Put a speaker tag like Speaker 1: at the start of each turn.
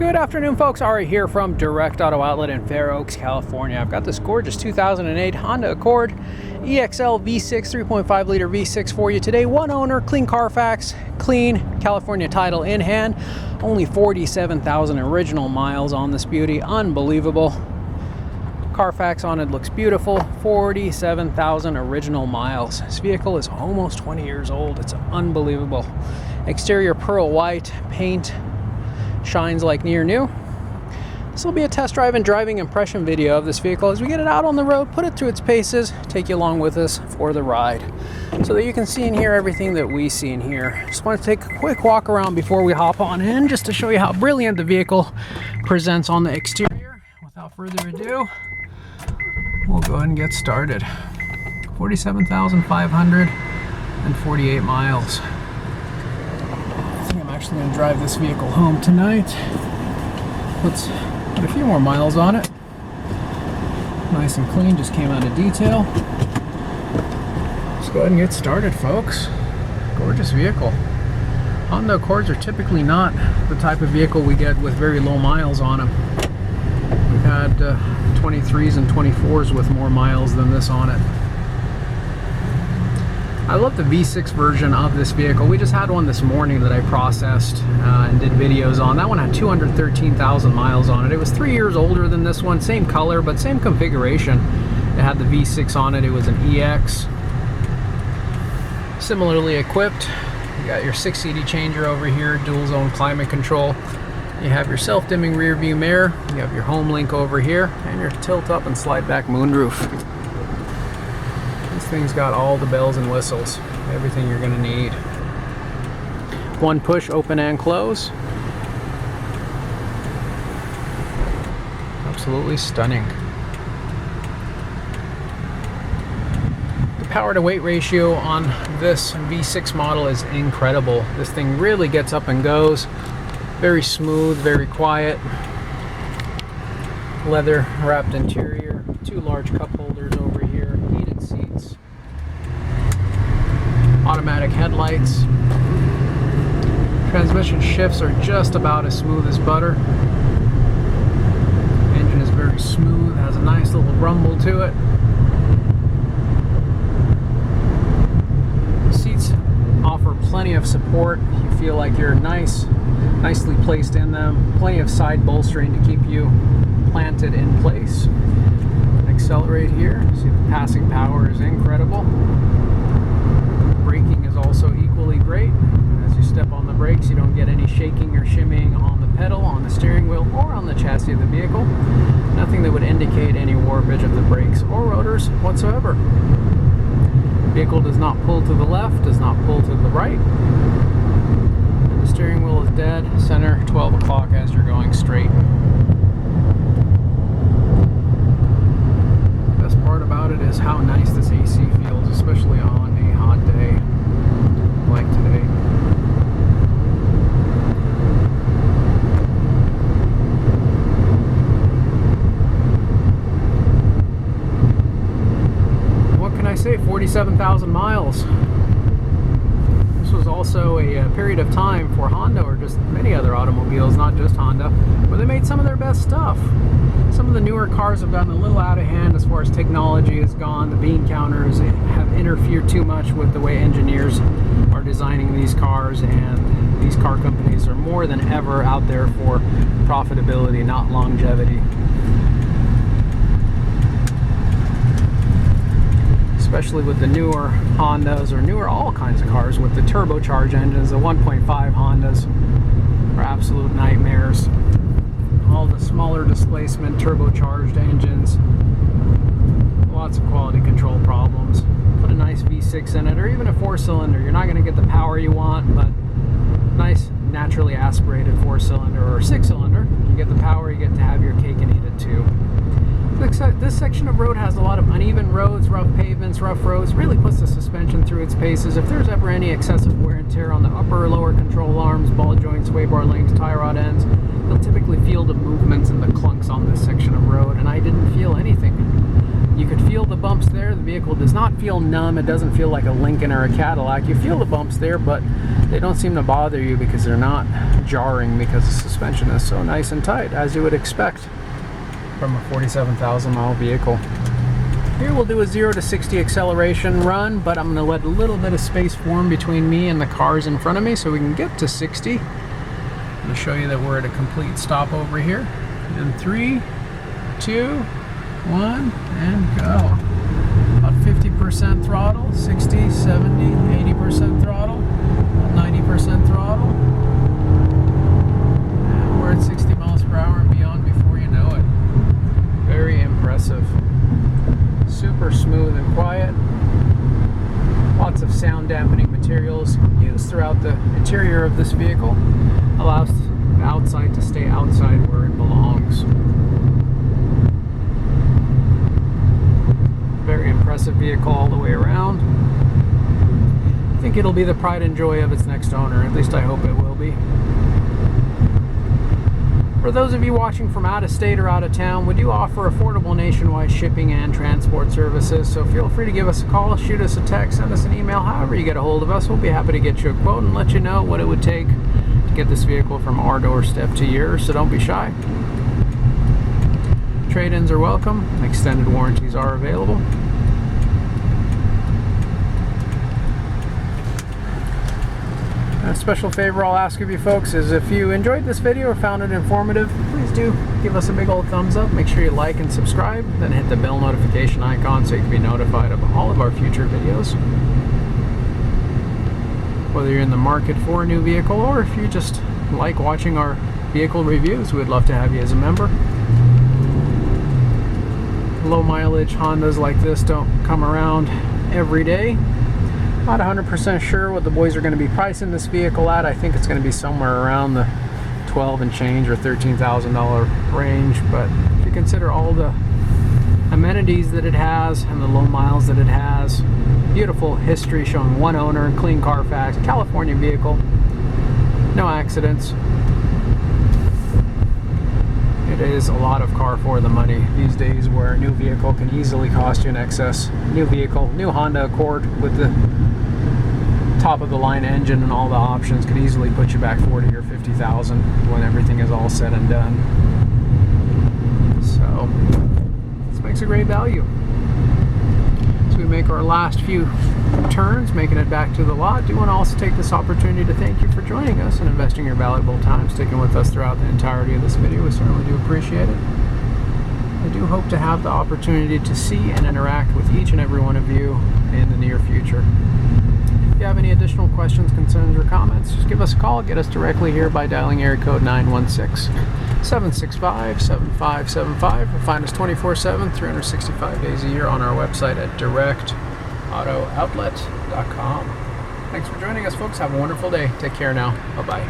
Speaker 1: Good afternoon, folks. Ari here from Direct Auto Outlet in Fair Oaks, California. I've got this gorgeous 2008 Honda Accord EXL V6 3.5 liter V6 for you today. One owner, clean Carfax, clean California title in hand. Only 47,000 original miles on this beauty. Unbelievable. Carfax on it looks beautiful. 47,000 original miles. This vehicle is almost 20 years old. It's unbelievable. Exterior pearl white paint. Shines like near new. This will be a test drive and driving impression video of this vehicle as we get it out on the road, put it through its paces, take you along with us for the ride so that you can see and hear everything that we see and hear. Just want to take a quick walk around before we hop on in just to show you how brilliant the vehicle presents on the exterior. Without further ado, we'll go ahead and get started. 47,548 miles. I'm actually going to drive this vehicle home tonight. Let's put a few more miles on it. Nice and clean, just came out of detail. Let's go ahead and get started, folks. Gorgeous vehicle. Honda Accords are typically not the type of vehicle we get with very low miles on them. We've had 23s and 24s with more miles than this on it. I love the V6 version of this vehicle. We just had one this morning that I processed and did videos on. That one had 213,000 miles on it. It was 3 years older than this one. Same color, but same configuration. It had the V6 on it. It was an EX. Similarly equipped. You got your 6 CD changer over here, dual zone climate control. You have your self-dimming rear view mirror. You have your home link over here and your tilt up and slide back moonroof. This thing's got all the bells and whistles, everything you're going to need. One push open and close. Absolutely stunning. The power to weight ratio on this V6 model is incredible. This thing really gets up and goes. Very smooth, very quiet. Leather wrapped interior, 2 large cup holders over here, heated seats, automatic headlights. Transmission shifts are just about as smooth as butter. Engine is very smooth, has a nice little rumble to it. Seats offer plenty of support. You feel like you're nicely placed in them. Plenty of side bolstering to keep you planted in place. Accelerate here. See, the passing power is incredible. Braking is also equally great. As you step on the brakes, you don't get any shaking or shimmying on the pedal, on the steering wheel, or on the chassis of the vehicle. Nothing that would indicate any warpage of the brakes or rotors whatsoever. The vehicle does not pull to the left, does not pull to the right. And the steering wheel is dead center, 12 o'clock as you're going straight. Part about it is how nice this AC feels, especially on a hot day like today. What can I say? 47,000 miles. This was also a period of time for Honda, or just many other automobiles, not just Honda, where they made some of their best stuff. Some of the newer cars have gotten a little out of hand as far as technology has gone. The bean counters have interfered too much with the way engineers are designing these cars, and these car companies are more than ever out there for profitability, not longevity. Especially with the newer Hondas, or newer all kinds of cars with the turbocharged engines. The 1.5 Hondas are absolute nightmares. All the smaller displacement turbocharged engines, lots of quality control problems. Put a nice V6 in it, or even a 4-cylinder. You're not going to get the power you want, but nice naturally aspirated 4-cylinder or 6-cylinder. You get the power, you get to have your cake and eat it too. This section of road has a lot of uneven roads, rough pavements, rough roads. Really puts the suspension through its paces. If there's ever any excessive wear and tear on the upper or lower control arms, ball joints, sway bar links, tie rod ends, you'll typically feel the movements and the clunks on this section of road, and I didn't feel anything. You could feel the bumps there. The vehicle does not feel numb. It doesn't feel like a Lincoln or a Cadillac. You feel the bumps there, but they don't seem to bother you because they're not jarring, because the suspension is so nice and tight, as you would expect from a 47,000 mile vehicle. Here we'll do a 0 to 60 acceleration run, but I'm going to let a little bit of space form between me and the cars in front of me so we can get to 60. I'm going to show you that we're at a complete stop over here. In 3, 2, 1, and go. About 50% throttle, 60, 70, 80% throttle, 90% throttle. And we're at 60 miles per hour and beyond before you know it. Very impressive. Super smooth and quiet. Lots of sound dampening materials used throughout the interior of this vehicle. Allows the outside to stay outside where it belongs. Very impressive vehicle all the way around. I think it'll be the pride and joy of its next owner. At least I hope it will be. For those of you watching from out of state or out of town, we do offer affordable nationwide shipping and transport services, so feel free to give us a call, shoot us a text, send us an email, however you get a hold of us. We'll be happy to get you a quote and let you know what it would take to get this vehicle from our doorstep to yours, so don't be shy. Trade-ins are welcome. Extended warranties are available. A special favor I'll ask of you folks is, if you enjoyed this video or found it informative, please do give us a big old thumbs up. Make sure you like and subscribe, then hit the bell notification icon so you can be notified of all of our future videos. Whether you're in the market for a new vehicle or if you just like watching our vehicle reviews, we'd love to have you as a member. Low mileage Hondas like this don't come around every day. Not 100% sure what the boys are going to be pricing this vehicle at. I think it's going to be somewhere around the $12 and change or $13,000 range, but if you consider all the amenities that it has and the low miles that it has, beautiful history showing one owner, clean Carfax, California vehicle, no accidents. It is a lot of car for the money these days, where a new vehicle can easily cost you in excess. New vehicle, new Honda Accord with the top of the line engine and all the options could easily put you back 40 or 50,000 when everything is all said and done. So this makes a great value. So we make our last few turns, making it back to the lot. Do want to also take this opportunity to thank you for joining us and investing your valuable time, sticking with us throughout the entirety of this video. We certainly do appreciate it. I do hope to have the opportunity to see and interact with each and every one of you in the near future. If you have any additional questions, concerns, or comments, just give us a call. Get us directly here by dialing area code 916-765-7575, or find us 24/7, 365 days a year on our website at directautooutlet.com. Thanks for joining us, folks. Have a wonderful day. Take care now. Bye-bye.